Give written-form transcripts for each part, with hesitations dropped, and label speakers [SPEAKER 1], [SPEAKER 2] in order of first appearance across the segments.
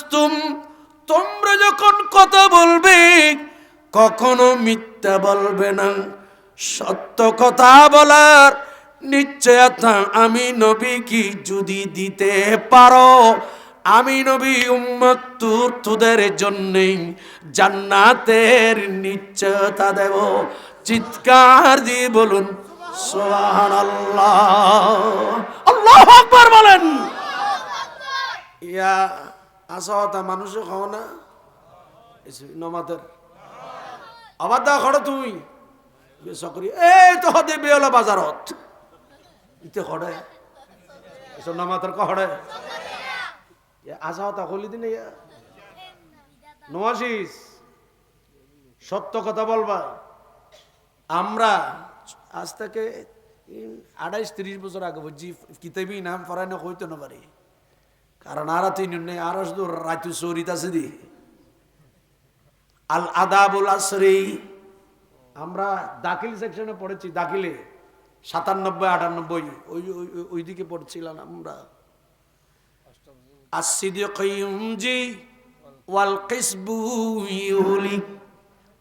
[SPEAKER 1] হাদাসতুম, তোমরা যখন কথা বলবে কখনো মিথ্যা বলবে না, সত্য কথা বলার নিশ্চয়তা আমি নবী কি যদি দিতে পারো, আমি নবী উম্মত তোদের জন্য জান্নাতের নিশ্চয়তা দেব। চিৎকার দিয়ে বলুন সুবহানাল্লাহ। আল্লাহু আকবার বলেন। ইয়া আসা মানুষ খাও না নমাতের আবার দা খড় তুমি বেসরকারি এই তো হতে বেওলা বাজারত ইতে খড়ে এসব নমাতের কড়ে আসা হতা হলি দিন নওয়াশিস সত্য কথা বলবা। আমরা আজ থেকে 28-30 বছর আগে বুঝছি কিতাবি নাম পড়ানো হইতো না পারি, কারণ আর তিন নেই আর শুধু রাতু চরিত আছে দি আল আদাবুল আসরি আমরা দাখিল সেকশনে পড়েছি, দাখিলে 97-98 ওইদিকে পড়ছিলাম আমরা। আসিদিকি ওয়াল কিসবু ইউলি,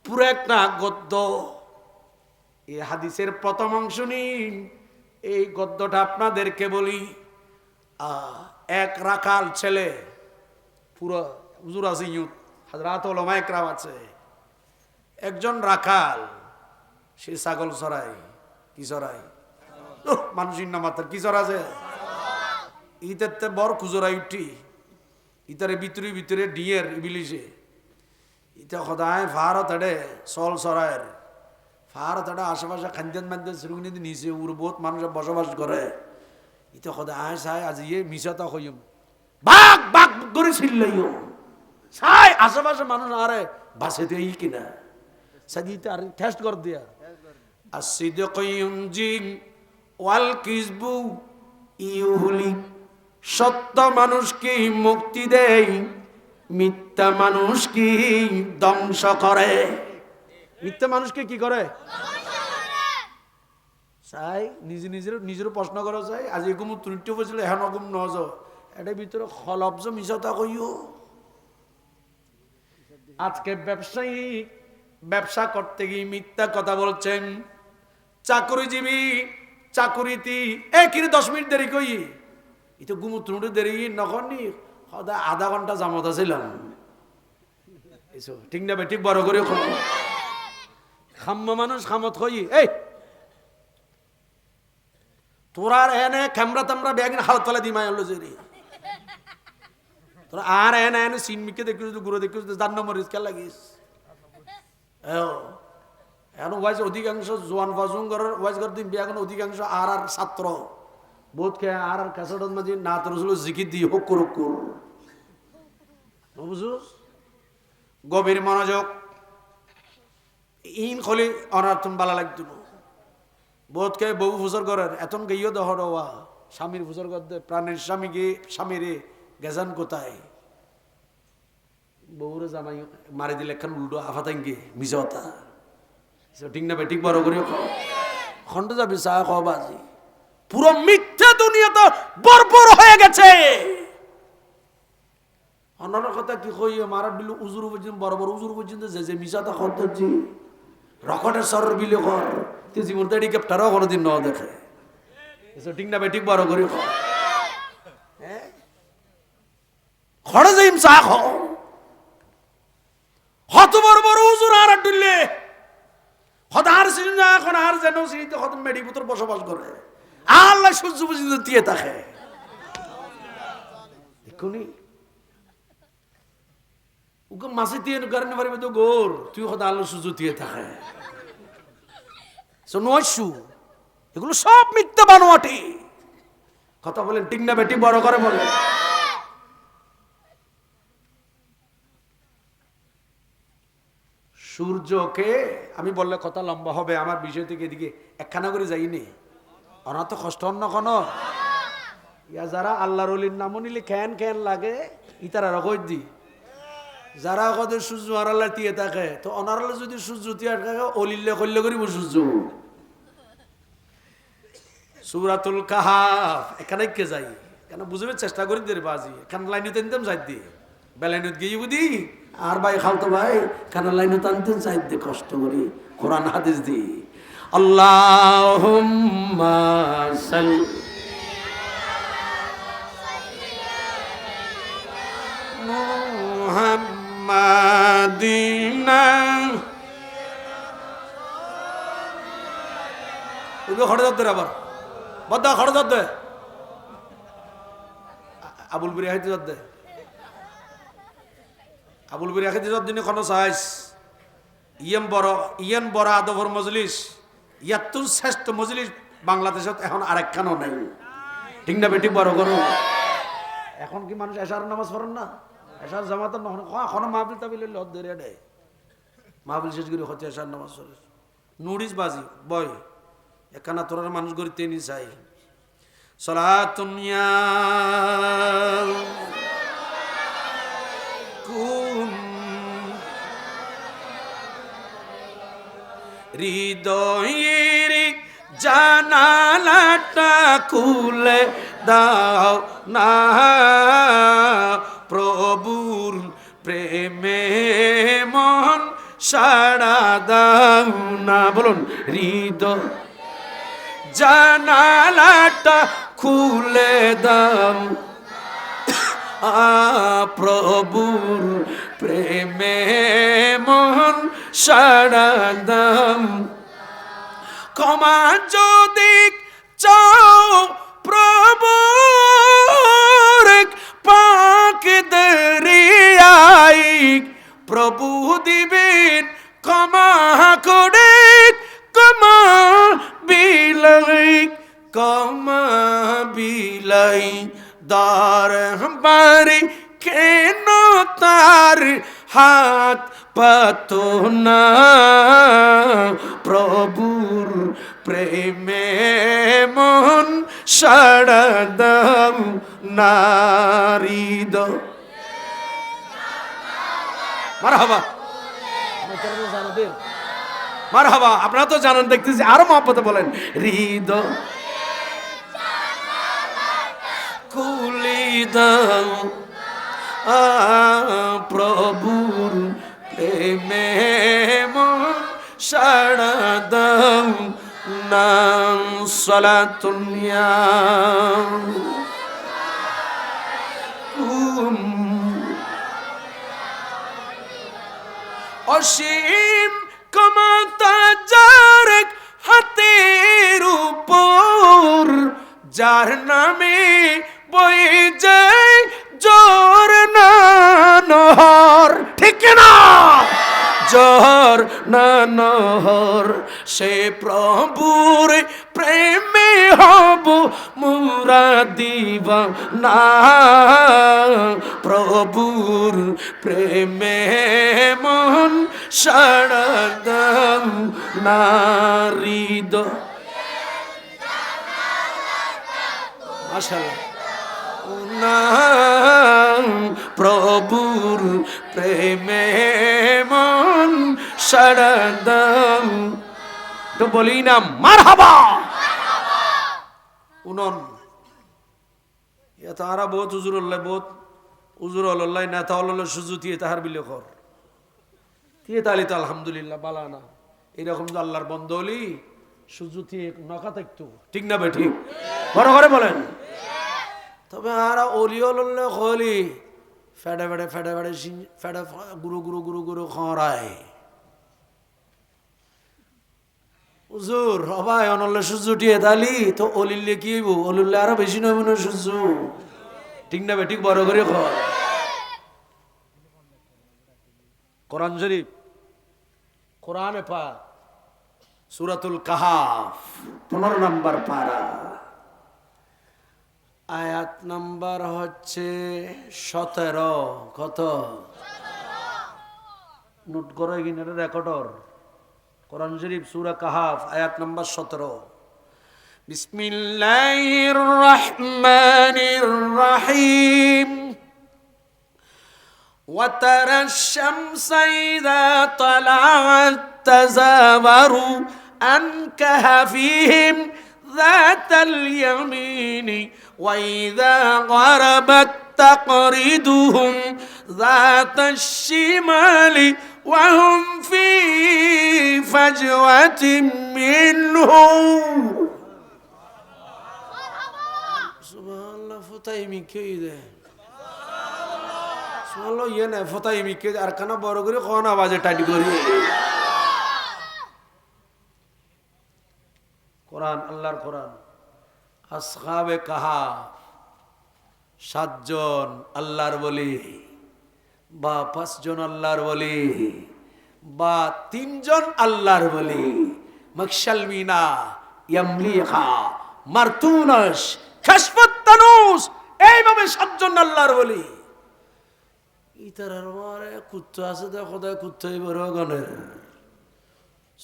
[SPEAKER 1] পুরো একটা গদ্য। এই হাদিসের প্রথম অংশ নিন, এই গদ্যটা আপনাদেরকে বলি। এক রাখাল ছেলে, পুরো হুজুর আছে ইউথ হাজরাত ওলামা একরাম আছে, একজন রাখাল, সে ছাগল চড়াই, কি চড়াই মানুষের নামাতে কি চড়াছে, ইতে বর খুজরাই উঠি, ইতারে ভিতরে ভিতরে ডিয়ের ইবিলিছে, ইটা সদায় ফাহারত হেডে চল চড়াইয়ের ফাহারত হেডে আশেপাশে খান্দেন মান্দেন শ্রুগনি নিচে উর বহুত মানুষ বসবাস করে। ইটা সদায় চাই আজি মিশাতা হইম বাঘ বাঘ করে চিল্লাইও চাই আশেপাশে মানুষ আরে বাসে দিয়ে কিনা সাজিতে আর টেস্ট কর দিয়া। আসিদিকি ইউনজি ওয়াল কিসবু ইউহলি, সত্য মানুষকে মুক্তি দেয়, মিথ্যা মানুষকে ধ্বংস করে। মিথ্যা মানুষকে কি করে চাই নিজে নিজের প্রশ্ন করা চাই। আজ এগুম ত্রুটি বসলে এখন অগুম নজ এটার ভিতরে খলবজ মিশতা কইও। আজকে ব্যবসায়ী ব্যবসা করতে গিয়ে মিথ্যা কথা বলছেন, চাকরিজীবী চাকুরিতি একই 10 মিনিট দেরি কই এটা গুমু ত্রুটি দেরি নখনি সদায় আধা ঘন্টা জামত আছিলাম, ঠিক না ঠিক বড় করে খাম্মা মানুষ খামত কই এই তোরার এনে ক্যামেরা তামরা ব্যাগিন হাল তলা দিমাই হলো যে তোরা আর এনে এনে সিনমিকে দেখিস গুরু দেখিস জান মরিস কে লাগিস এখন ওয়াইজ অধিকাংশ জোয়ান ফাজুঙ্গর ওয়াইজ করতে ব্যাগন অধিকাংশ আর ছাত্র বোধ কে আর কাছড়ত মাঝে না তোর জিকির দি হকুর হকুর বুঝুস গভীর মনোযোগ। ইন খলি অনার্থন বালা লাগতো না বোধ কে বউ ফুসর করেন এতন গেইও দহর হওয়া স্বামীর ফুসর করতে প্রাণের স্বামীকে স্বামীরে গেজান কোথায় বউরে জামাই মারি দিলে একখান উল্টো আফাতাঙ্গে মিশতা ঠিক না ঠিক বড় করে খন্ড যাবি চা খাওয়াবাজি পুরো মিথ্যা দুনিয়া তো বরবর হয়ে গেছে। অন্য কথা কি কই মারা বিলু উজুর পর্যন্ত বড় বড় উজুর পর্যন্ত যে মিশাতা খদ্দজি রকটের সরর বিলে কর তুই জীবন তো এটি ক্যাপ্টারও কোনোদিন ন দেখে ঠিক না ঠিক বড় করে খড়ে যাইম চা খাও হত বড় বড় উজুর আর ডুললে হতার সিন না এখন আর যেন সিনিতে হত মেডিপুত্র বসবাস করে আল্লাহ সূর্য পর্যন্ত দিয়ে থাকে এখনই ওকে মাসি দিয়ে কারণে পারবে তো গোর তুই হত আল্লাহ সূর্য দিয়ে থাকে নয়সু এগুলো সব মিথ্যা বানোয়াটি কথা বলেন ঠিক না বেটি বড় করে বলে। সূর্যকে আমি বললে কথা লম্বা হবে আমার বিষয় থেকে এদিকে একখানা করে যাইনি ওরা তো কষ্ট অন্য কোনো ইয়া যারা আল্লাহর ওলির নাম নিলে খ্যান খ্যান লাগে ইতারা রকই দি যারা কদের সূর্য আর আল্লাহ টিয়ে থাকে তো অনারালে যদি সূর্য টিয়ে থাকে অলিল্লে করলে করিব সূর্য। সূরাতুল কাহাফ এখানে কে যাই কেন বুঝবে চেষ্টা করি দের বাজি এখান লাইনে তেনতাম যাই দিয়ে বেলাইনত গিয়ে বুঝি আর ভাই খালতো ভাই কানা লাইনত আনতে চাইতে কষ্ট করি কোরআন হাদিস দি আল্লাহুম্মা সাল্লি মুহাম্মাদিনা ওই খড়ে দে আবার বদ্দা খড়ে দে আবুল বিরিয়া খাইতে দে আবুল বিরিয়া খাইতে দিনে কোনো সাইজ ইয়ান বড় আদবর মজলিস ইয়াত্তুর শ্রেষ্ঠ মজলিস বাংলাদেশত এখন আরেকখানও নাই ঠিক না বেটি বড় করো এখন কি মানুষ এশার নামাজ পড়েন না এশার জামাত এখন মাহফিল তাবিল লত ধরে দেয় মাহফিল শেষ করে হচ্ছে এশার নামাজ পড়ে নুরিস বাজি বয় এখানা তোরার মানুষ গড়ি তেনি চাই সালাতুন ইয়া কুন হৃদয়ের জানালাটা খুলে দাও না প্রভুর প্রেমে মন সাড়া দাও না বলুন হৃদয় জানালাটা খুলে দাও প্রভুর প্রেমে মন সাড়া দাও ক্ষমা যদি চাও প্রভুর পাক দরিয়াই প্রভু দিবেন ক্ষমা করে ক্ষমা বিলাই দার বাড়ি কেন তার হাত পাতো না প্রভুর প্রেমে মন সাড়া দাও নারীদ মারহাবা মারহাবা আপনারা তো জানেন দেখতেছি আরো মহব্বতে বলেন হৃদয় খুলি দাও প্রভুর প্রেমে মন সাড়া দাও না সালাতুন ইয়া অসীম ক্ষমতা যার হাতের উপর যার নামে বয়ে যায় জোর না নহর ঠিক না জোর না নহর সে প্রভুর প্রেমে হব মুরা দিবানা প্রভুর প্রেমে মন সাড়া দাও নারীদ মাশাআল্লাহ প্রভুর প্রেমে মন সাড়া দাও তো বলি না মারহাবা উনন তাহারা বহুত উজুর আল্লাহ বহুত উজুর আল্লাহ না তাহলে সুজু দিয়ে তাহার বিলে কর দিয়ে তাহলে তো আলহামদুলিল্লাহ বালানা এইরকম তো আল্লাহর বন্ধ হলি সুজু দিয়ে নখা থাকতো ঠিক না ভাই ঠিক বড় করে বলেন তবে আর অলিও লড়লে হলি ফেডে ফেডে ফেডে ফেডে ফেডে গুরু গুরু গুরু গুরু খরায় হুজুর হবাই অনলে সূর্য উঠিয়ে দালি তো অলিলে কি হইব অলিলে আরো বেশি নয় মনে সূর্য ঠিক না ঠিক বড় করে খর কোরআন শরীফ কোরআনে পাক সূরাতুল কাহাফ 15 নম্বর পারা আয়াত নাম্বার হচ্ছে 17 কত নোট করে কিনে রেকর্ডর কোরআন শরীফ সূরা কাহাফ আয়াত নাম্বার 17 বিসমিল্লাহির রহমানির রহিম وترى الشمس إذا طلعت تزاور عن كهفهم ذات اليمين وإذا غربت তাকরিদুহুম যাতাশ শিমালি ওয়া হুম ফি ফাজওয়াতিন মিনহু। সুবহানাল্লাহ। ফতাই মিকে দে সুবহানাল্লাহ। ইয়ে না ফতাই মিকে আর কানা বড় করে কোন আওয়াজে টাইট করি। কোরআন, আল্লাহর কোরআন। আসহাবে কাহাফ 7 জন আল্লাহর ওলি বা 5 জন আল্লাহর ওলি বা 3 জন আল্লাহর ওলি, মাকশাল মিনা, ইয়ামলিহা, মারতুনাস, কাশফাত তানুস, এইভাবে 7 জন আল্লাহর ওলি। ইতারার মারে কুত্তা আছে দে খোদায় কুত্তাই বড় গনের।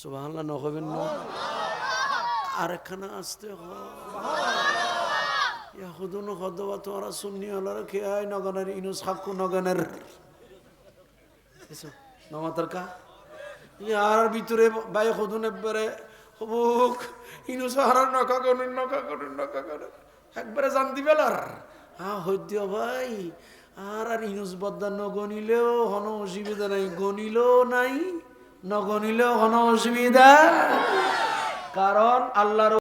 [SPEAKER 1] সুবহানাল্লাহ নকবেন না আরেকখানা আসতে হয়। ইয়াহুদুন খদবা তোরা সুন্নি আলার খেয়াই নগনের ইনুস হাক্কু নগনের নমাতার কা ইয়ার ভিতরে বাই খুদুন একবারে হবুক ইনুস হারার নকা করেন একবারে জান দিবেলার। হ্যাঁ হইদ্য ভাই আর আর ইনুস বদ্দা নগনিলেও হন অসুবিধা নাই, গনিলেও নাই, নগনিলেও হন অসুবিধা। কারণ আল্লাহর